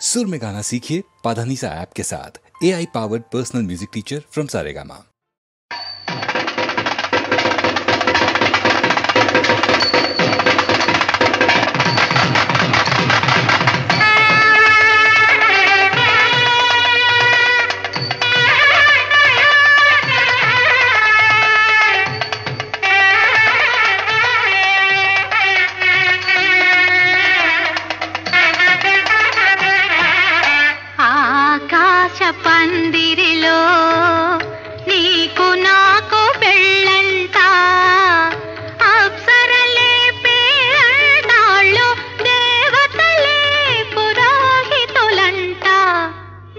सुर में गाना सीखिए पाधानीसा ऐप के साथ। AI powered personal music teacher from Saregama. పందిరిలో నీకు నాకు పెళ్ళంట, అప్సరలే పేరంటాళ్ళు, దేవతలే పురోహితులంట,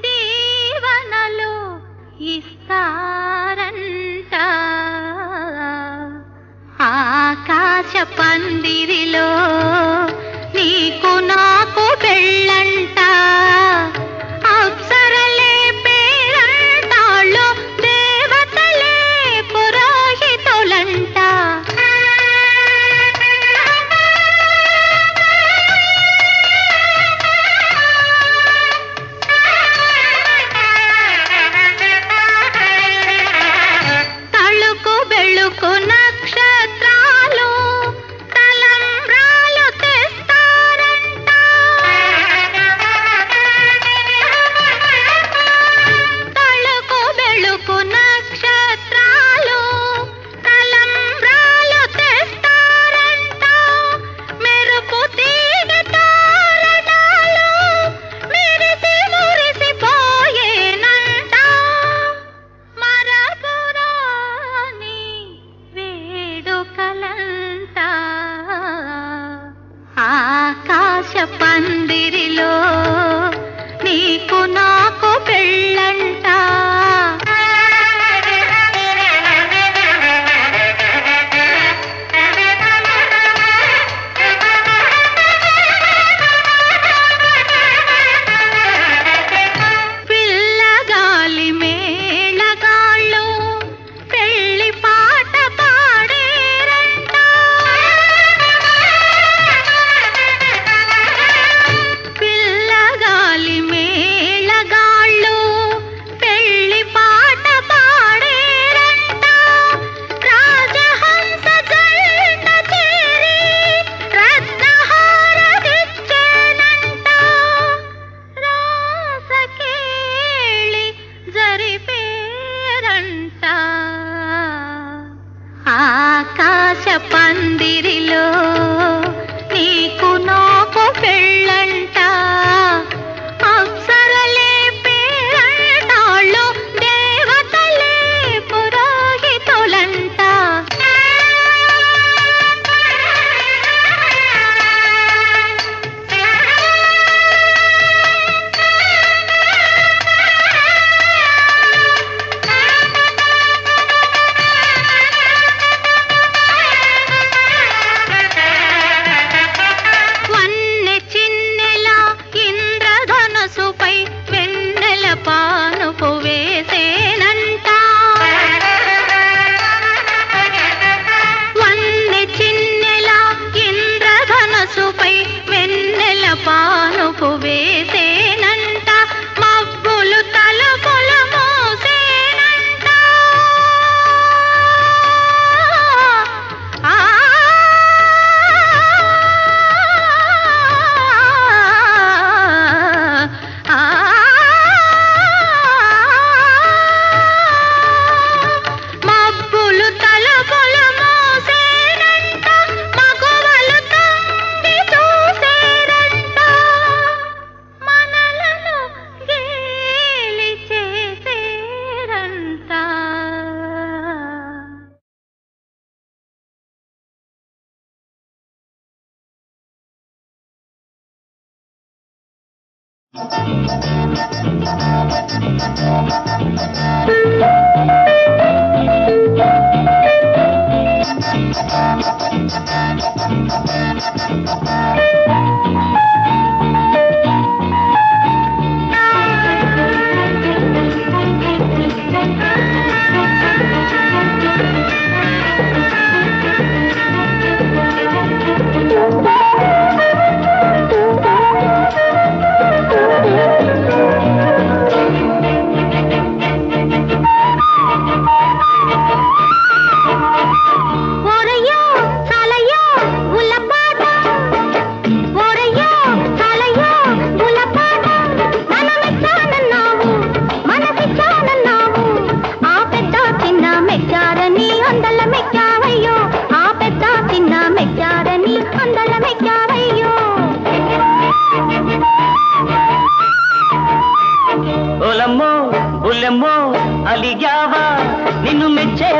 దీవనలు ఇస్తారంట. ఆకాశ పందిరిలో నీకు నాకు పెళ్ళంట, పందిరిలో నీకు నాకు పెళ్ళంట. పిల్లగాలి మేళగాళ్ళు పెళ్లి పాట పాడేరంట, పిల్లగాలి మేళగాళ్ళు పెళ్లి పాట పాడేరంట, రాజహంస జంట చేరి రత్నహారమిచ్చేనంట, రాసకేళి జరిపేరంట. ఆకాశ పందిరిలో నీకు నాకు పెళ్ళంట, అప్సరలే పేరంటాళ్ళు, దేవతలే పురోహితులంట. వన్నె చిన్నెల ఇంద్రధనుసుపై వెన్నెల పానుపు వేసేనంట, వన్నె చిన్నెల ఇంద్రధనుసుపై వెన్నెల పానుపు వేసేనంట, మబ్బులు తలుపులు మూసేనంట. మబ్బులు తలుపులు మూసేనంట, మగువలు తొంగి చూసేరంట, మనలను గేలి చేసేరంట.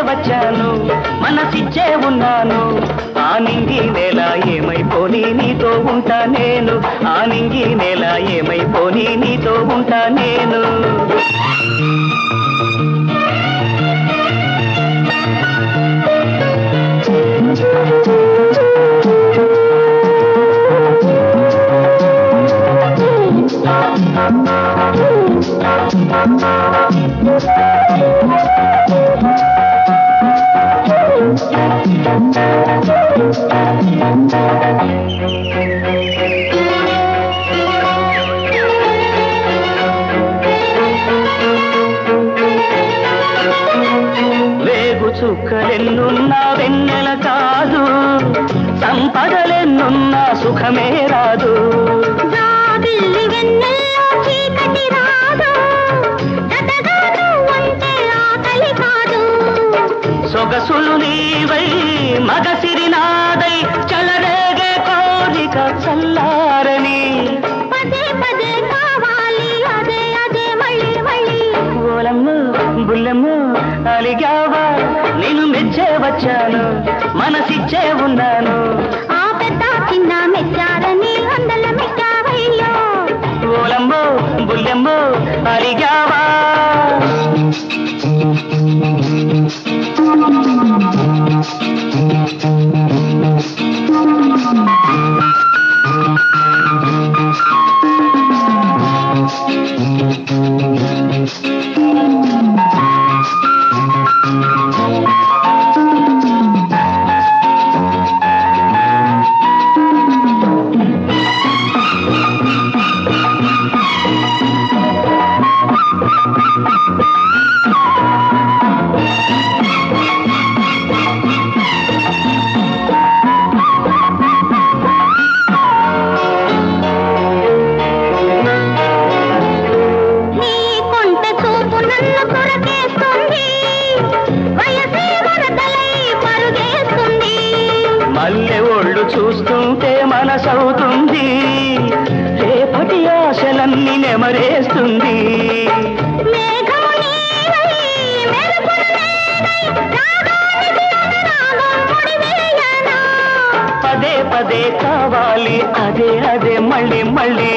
వచ్చాను మనసిచ్చే ఉన్నాను ఆ నింగి నేల ఏమైపోని నీతో ఉంటా నేను ఆ నింగి నేల ఏమైపోని నీతో ఉంటా నేను వేగు చుక్కలెన్నున్నా వెన్నెల కాదు సంపదలెన్నున్నా సుఖమే రాదు సొగసులు నీవై మగసిరి నాదై చలరేగే కోరిక చల్లారని పదే పదే కావాలి అదే అదే మళ్ళీ మళ్ళీ ఓలమ్మ బుల్లమ్మ అలిగావా నేను మెచ్చే వచ్చాను మనసిచ్చే ఉన్నాను ఆ పెద్ద చిన్న మెచ్చారని అందల మెచ్చావయ్యో ఓలమ్మ బుల్లమ్మ అలిగావా మల్లె ఒళ్ళు చూస్తుంటే మనసవుతుంది రేపటి ఆశలన్నీ నెమరేస్తుంది పదే పదే కావాలి అదే అదే మళ్ళీ మళ్ళీ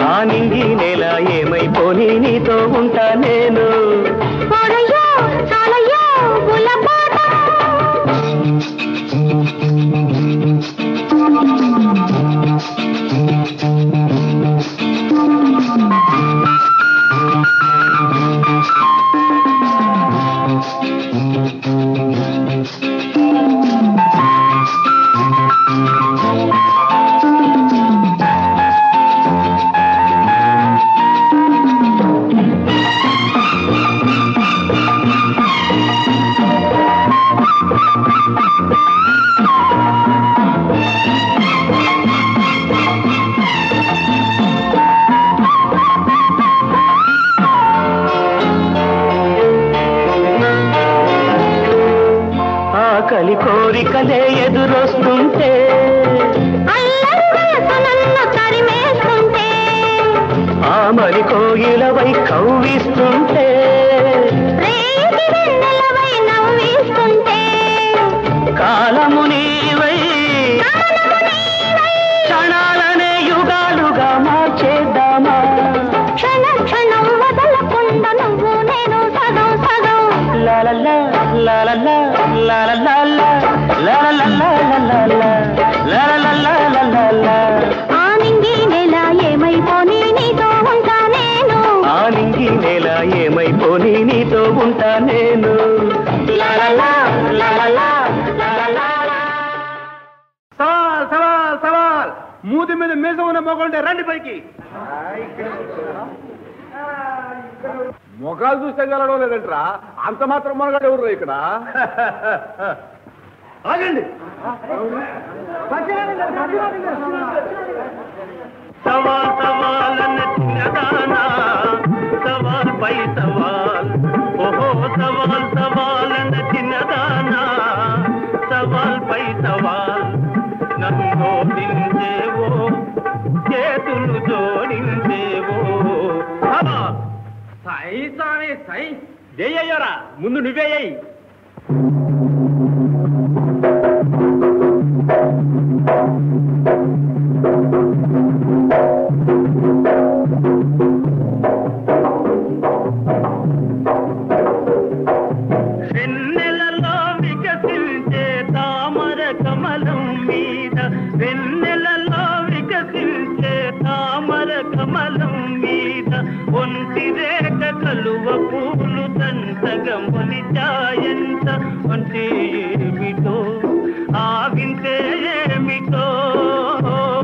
ఆ నింగి నేల ఏమైపోని నీతో ఉంటా నేను ఆకలి కోరికలే ఎదురొస్తుంటే ఆమరి కోయిలవై కవ్విస్తుంటే కాలము నీవై క్షణాలనే యుగాలుగా మార్చేద్దామా క్షణ క్షణం వదలకుండా నువ్వు నేను సగం సగం లాలల్లా లాలల్లా లాలల్లా లాలల్లా లాలల్లా లాలల్లా ఆ నింగి నేల ఏమైపోని నీతో ఉంటా నేను ఆ నింగి నేల ఏమైపోని నీతో ఉంటా నేను లాలల్లా లాలల్లా సవాల్ సవాల్ సవాల్ మూతి మీద మీసం ఉన్న మొగంటే రండి పైకి మొగాలు చూస్తే గెలడం లేదంటరా అంత మాత్రం మొనగాడు ఎవరు ఇక్కడ ఆగండి సవాల్ సవాల్ నచ్చినదానా సవాల్ పై సవాల్ ఓహో సవాల్ సవాల్ నచ్చినదానా సవాల్ పై సవాల్ నన్ను దించేవో చేతులు సై స్వామి సై జయ్యరా ముందు నువ్వేయ్యి. వెన్నెలలో వికసించే తామర కమలం మీద, వెన్నెలలో వికసించే తామర కమలం మీద, ఒంటి రేఖ కలువ పూలు తంతగా మొలిచాయంత. అంటే ఏమిటో ఆ వింతే ఏమిటో,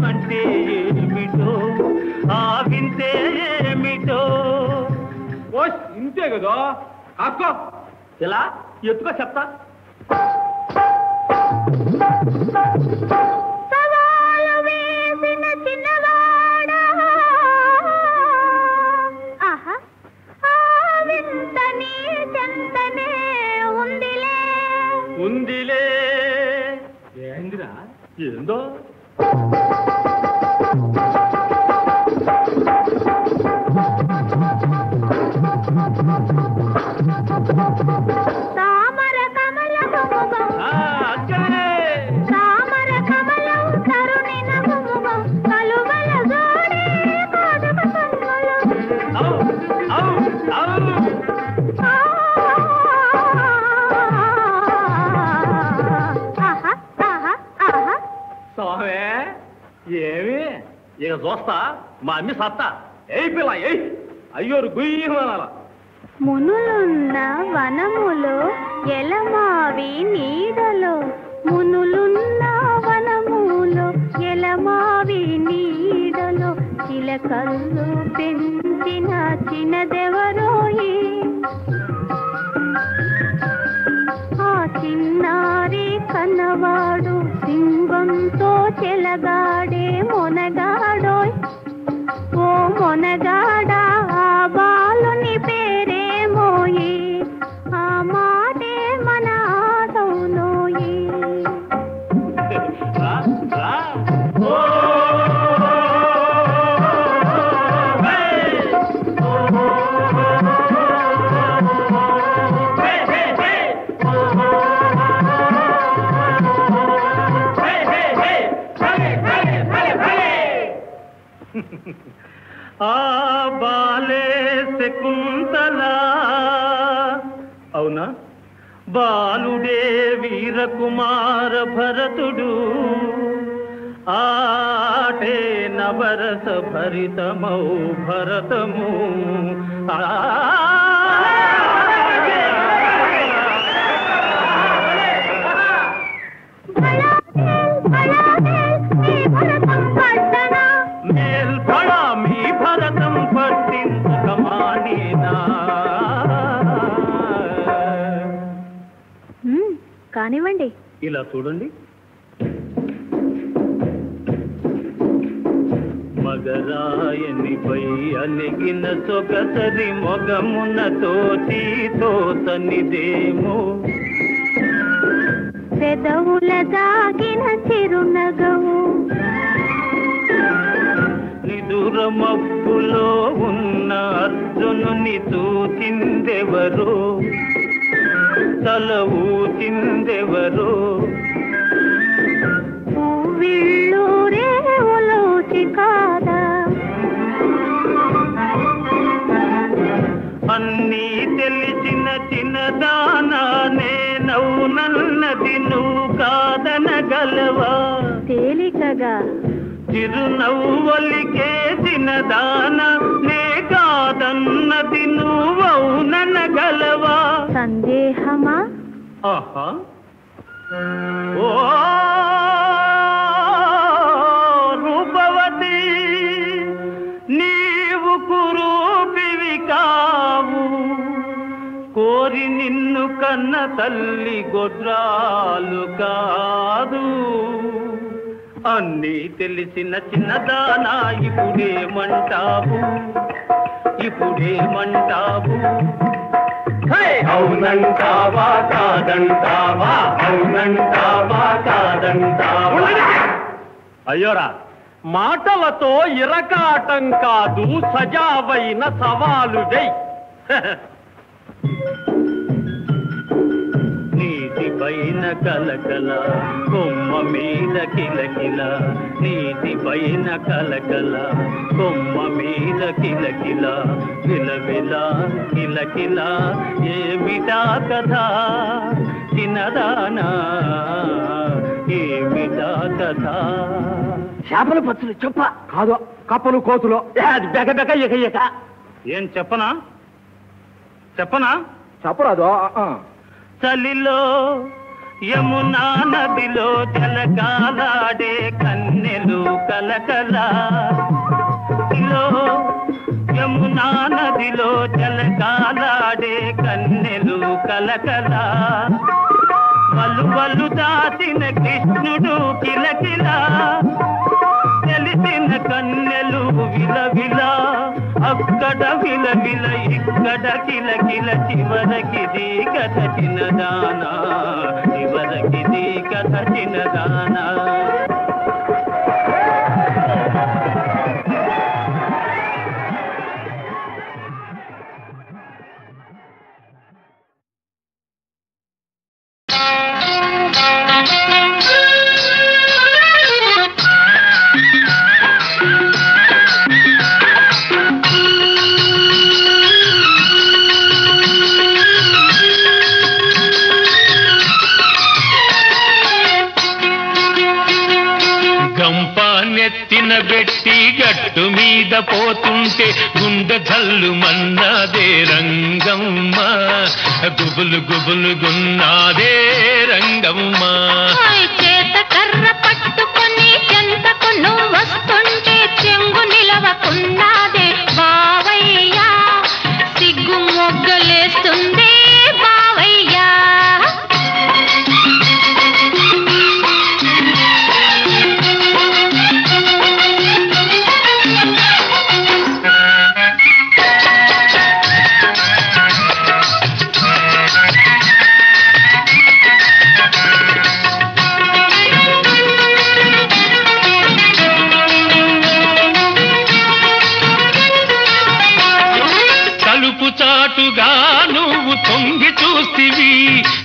అంటే ఏమిటో ఆ వింతే ఏమిటో. ఓ ఇంతే కదా అక్కో, ఇలా ఎత్తుకో చెప్తా. సవాలు వేసిన చిన్నవాడా, ఆహా ఆ వింత నీ చెంతనే ఉందిలే. ఉందిలే ఏందిరా ఏందో. తామర కమలం ముఖం, తామర కమలం తరుణి నముముఖం, కలువల జోడే పాదక సంగులు. ఆహా ఆహా ఆహా. స్వామి ఏమి ఇక చూస్తా మా అమ్మి సత్తా. ఏయ్ పిల్ల ఏయ్, అయ్యోరు గుయ్యమనాల. మునులున్న వనములో ఎలమావి నీడలో, మునులున్న వనములో ఎలమావి నీడలో, చిలకల్లు పెంచిన చిన్నదెవరోయి. ఆ చిన్నారి కన్నవాడు సింగంతో చెలగాడే మొనగాడోయ్. ఓ మొనగాడా ఆ బాలుని పేరేమోయి, ఆ మాటే మన ఆటవులోయి. ఆ బాలే శకుంతల, అవునా బాలుడే వీరకుమార భరతుడు, ఆటే నవరస భరితమౌ భరతము. మేల్పడా మీ భరతం పట్టించకమానేనా. కానివ్వండి. ఇలా చూడండి. మగరాయనిపై అలిగిన సొగసరి మొగమున తోచి తోసనిదేమో, పెదవుల దాగిన చిరునగవు, నిదుర మబ్బులో ఉన్న అర్జునుని చూచిందెవరో, తల ఊచిందెవరో. పువ్విళ్ళూరే ఉలోచి కాదా, అన్నీ తెలిసిన చిన్నదానా నేనవునన్నది నువ్వు కాదనగలవా. తేలికగా చిరునవ్వలికే చిన్నదాన నే కాదన్నది నువ్వవుననగలవా. సందేహమా? ఆహా ఓ రూపవతి, నీవు కురూపివి కావు, కోరి నిన్ను కన్న తల్లి గొడ్రాలు కాదు. అన్నీ తెలిసిన చిన్నదానా ఇప్పుడేమంటావు, ఇప్పుడేమంటావు. అవునంటావా కాదంటావా, అవునంటావా కాదంటావా. అయ్యోరా మాటలతో ఇరకాటం కాదు, సజావైన సవాలు జై. నీటి పైన కలకల కొమ్మ మీద కిలకిల, నీటి పైన కలకల కొమ్మ మీద కిలకిల, విలవిల కిలకిల ఏమిటా కథ చిన్నదానా, ఏమిటా కథ. చేపల పచ్చులు చెప్ప కాదు, కప్పలు కోతులు అది బెగ బెగ ఎగ ఎగ. ఏం చెప్పనా చెప్పనా? చెప్పరాదు. చలిలో యమునా నదిలో జలకాలాడే కన్నెలు కలకల, యమునా నదిలో జలకాలాడే కన్నెలు కలకల, వలు దాచిన కృష్ణుడు కిలకిల, తెలిసిన కన్నెలు విలవిల, అక్కడ విలవిల ఇక్కడ కిలకిల, చివరకిది కథ చిన్నదానా, చివరకిది కథ చిన్నదానా. బెట్టి గట్టు మీద పోతుంటే గుండె జల్లు మన్నాదే రంగమ్మ, గుబులు గుబులు గున్నాదే రంగమ్మ. చేత కర్ర పట్టుకొని చెంతకు నువ్వు వస్తుంటే చెంగు నిలవకున్నాదే బావయ్యా, సిగ్గు మొగ్గలేస్తుంది బావయ్యా. చాటుగా నువ్వు తొంగి చూస్తివి,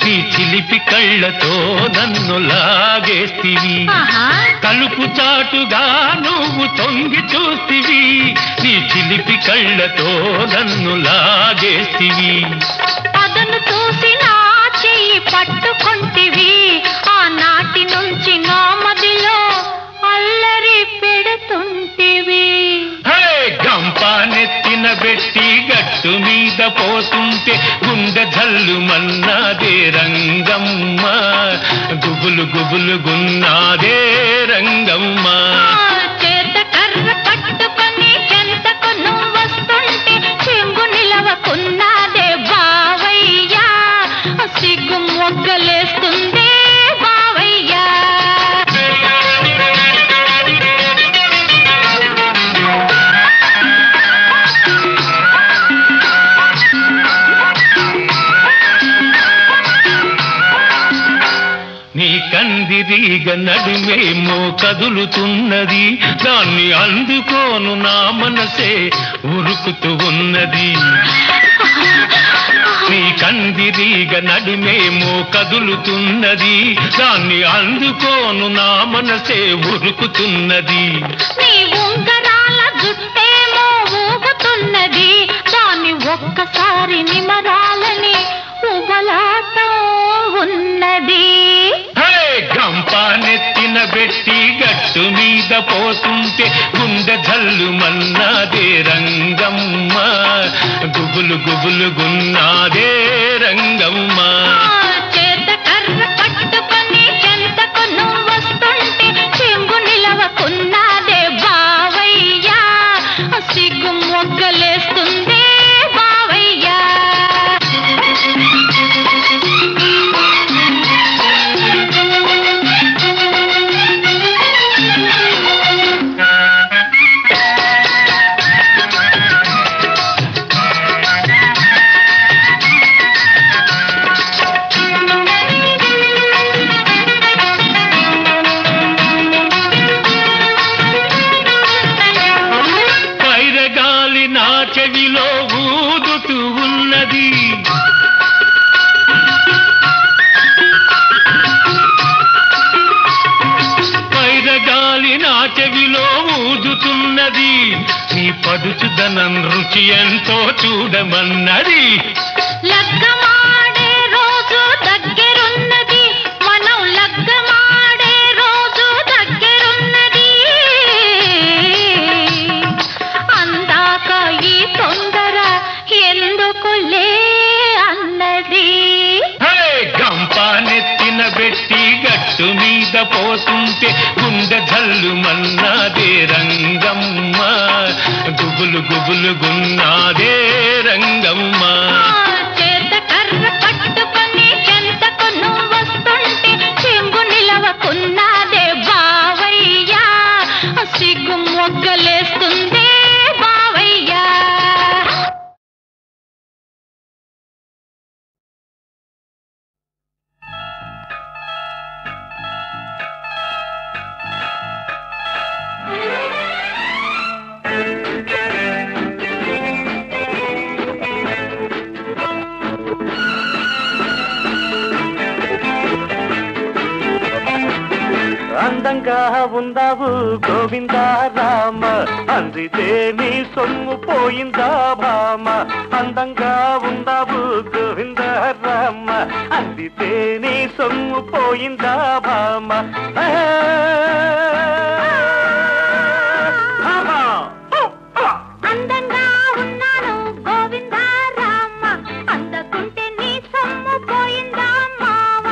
నీ చిలిపి కళ్ళతో నన్ను లాగేస్తివి. కలుపు చాటుగా నువ్వు తొంగి చూస్తివి, నీ చిలిపి కళ్ళతో నన్ను లాగేస్తివి. అదను చూసి నా చెయ్యి పట్టుకుంటివి, ఆనాటి నుంచి నా మదిలో అల్లరి పెడుతుంటివి. గంపానెత్తిన బెట్టి గట్టు మీద పోతుంటే గుండె జల్లు మన్నాదే రంగమ్మ, గుబులు గుబులు గున్నాదే రంగమ్మ. చేత కర్ర పట్టుకొని చెంతకు నువ్వు వస్తుంటే చెంగు నిలవకున్నాదే బావయ్యా, సిగ్గు మొగ్గలేస్తుంది బావయ్యా. నీ కందిరీగ నడుమేమో కదులుతున్నది, దాన్ని అందుకోను నా మనసే ఉరుకుతూ ఉన్నది. నీ కందిరీగ నడుమేమో కదులుతున్నది, దాన్ని అందుకోను నా మనసే ఉరుకుతున్నది. నీ ఉంగరాల జుట్టేమో ఊగుతున్నది, దాన్ని ఒక్కసారి నిమరాలని ఉబలాటం ఉన్నది. గంపానెత్తిన బెట్టి గట్టు మీద పోతుంటే గుండె జల్లు మన్నాదే రంగమ్మ, గుబులు గుబులు గున్నాదే రంగమ్మ. చేత కర్ర పట్టుకొని చెంతకు నువ్వు వస్తుంటే చెంగు నిలవకున్నాదే బావయ్యా, సిగ్గు మొగ్గలేస్తుంది బావయ్యా. పడుచుదనం రుచి ఎంతో చూడమన్నది. లగ్గమాడే రోజు దగ్గరున్నది, మనం లగ్గమాడే రోజు దగ్గరున్నది. అందాక ఈ తొందర ఎందుకులే అన్నది. గంప నెత్తిన పెట్టి గట్టు మీద పోతుంటే గుండె జల్లు మన్నాదే రంగమ్మ, గుబులు గుబులు గున్నాదే రంగమ్మ. చేత కర్ర పట్టుకొని చెంతకు నువ్వు వస్తుంటే చెంగు నిలవకున్నాదే బావయ్యా, సిగ్గు మొగ్గలేస్తుందే బావయ్యా. అందంగా ఉందావు గోవిందా రామ, అందితే నీ సొమ్ము పోయిందా భామ. అందంగా ఉందావు గోవిందా రామ, అందితే నీ సొమ్ము పోయిందా భామ. అందంగా ఉన్నాను గోవిందా రామ, అందకుంటే నీ సొమ్ము పోయిందా మావ.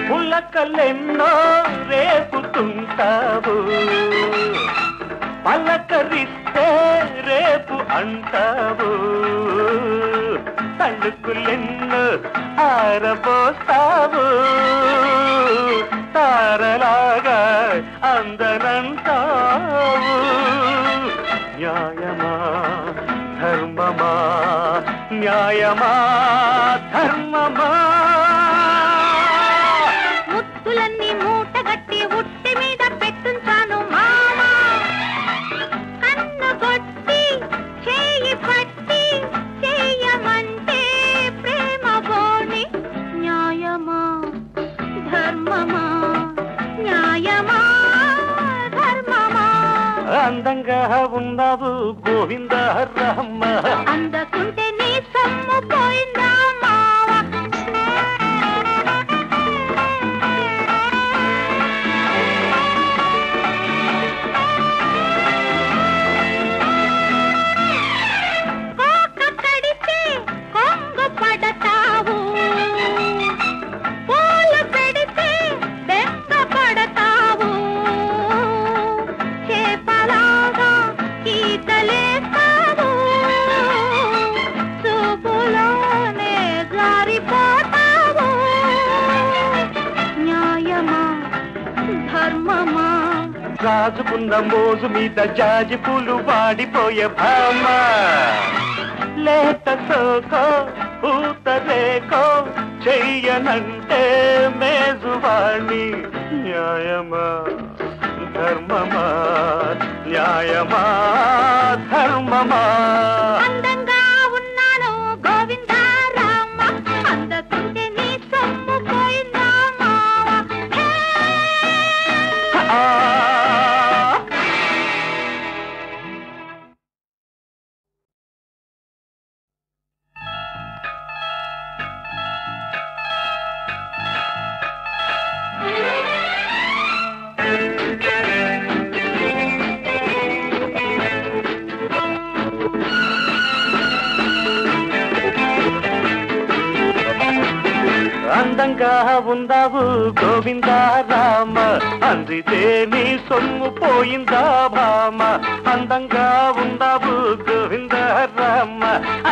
పులకలెన్నో రేపుతుంటావు, పలకరిస్తే రేపు అంటావు. తణుకులెన్నో ఆరబోస్తావు, తారలాగా అందనంటావు. న్యాయమా ధర్మమా, న్యాయమా ధర్మమా. ముత్తులన్నీ మూటగట్టి ఉట్టి మీద పెట్టుంచాను మామ, కన్ను కొట్టి చేయి పట్టి చేయమంటే ప్రేమ బోని. న్యాయమా ధర్మమా, న్యాయమా ధర్మమా. అందంగా ఉన్నావు గోవిందా రామ, అందకుంటే నీ సొమ్ము పోయిందా మావ. కోక కడితే కొంగు పడతావు, పూలు పెడితే బెంగ పడతావు. చేపలాగా ఈతలేస్తావు, చూపులోనే జారిపోతావు. న్యాయమా ధర్మమా. రాజుకున్న మోజు మీద జాజి పూలు వాడిపోయే భామ. లేత సోకో పూత రేకో చెయ్యనంటే మేజువాణి. న్యాయమా ధర్మమా, న్యాయమా ధర్మమా. అందంగా ఉన్నాను గోవిందా రామ, అందకుంటే నీ సొమ్ము పోయిందా మావ. ఆ అందంగా ఉందావు గోవిందా రామ, అందితే నీ సొమ్ము పోయిందా భామ. అందంగా ఉందావు గోవిందా రామ,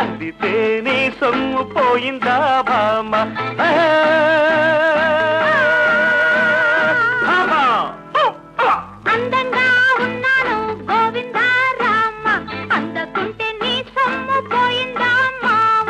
అందితే నీ సొమ్ము పోయిందా భామ. అందంగా ఉన్నాను గోవిందా రామ, అందకుంటే నీ సొమ్ము పోయిందా మావ.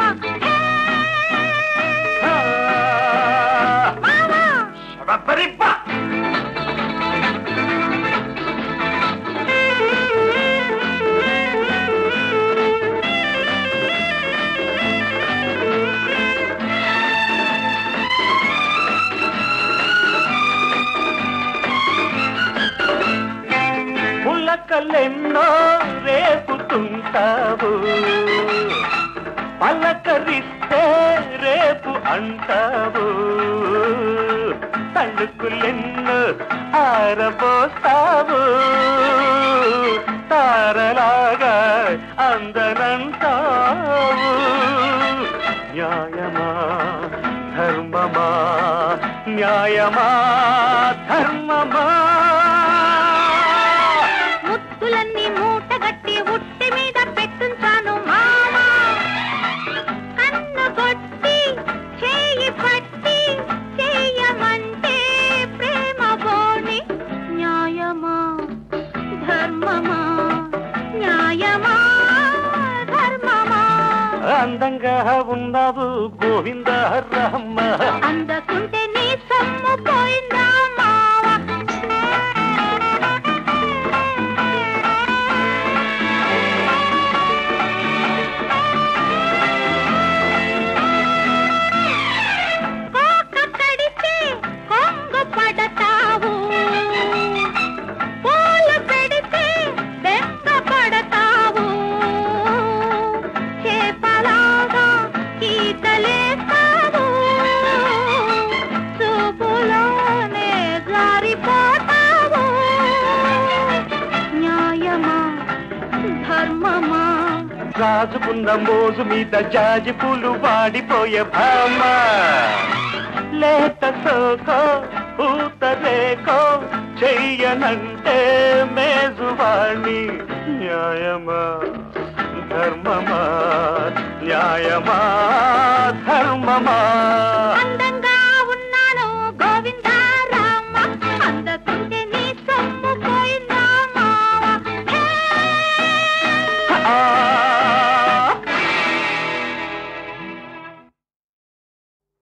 అంటావు పలకరిస్తే రేపు అంటావు తళుకులెన్ను ఆరబోస్తావు తారలాగా అందనంటావు న్యాయమా ధర్మమా న్యాయమా ధర్మమా ముత్తులన్నీ మూటగట్టి ఉట్టి మీద పెట్టుంచాను మామా కన్ను కొట్టి చేయి పట్టి చేయమంటే ప్రేమ బోని న్యాయమా ధర్మమా న్యాయమా ధర్మమా అందంగా ఉన్నావు గోవింద రామ అందకుంటే నీ సొమ్ము పోయిందా మావా కోక కడితే కొంగు పడతావు పూలు పెడితే బెంగ పడతావు చేపలాగా ఈతలేస్తావు చూపులోనే జారిపోతావు న్యాయమా ధర్మమా రాజుకున్న మోజు మీద జాజి పూలు వాడిపోయే భామ లేత సోకో పూత రేకో చెయ్యనంటే మేజువాణి న్యాయమా ధర్మమా న్యాయమా ధర్మమా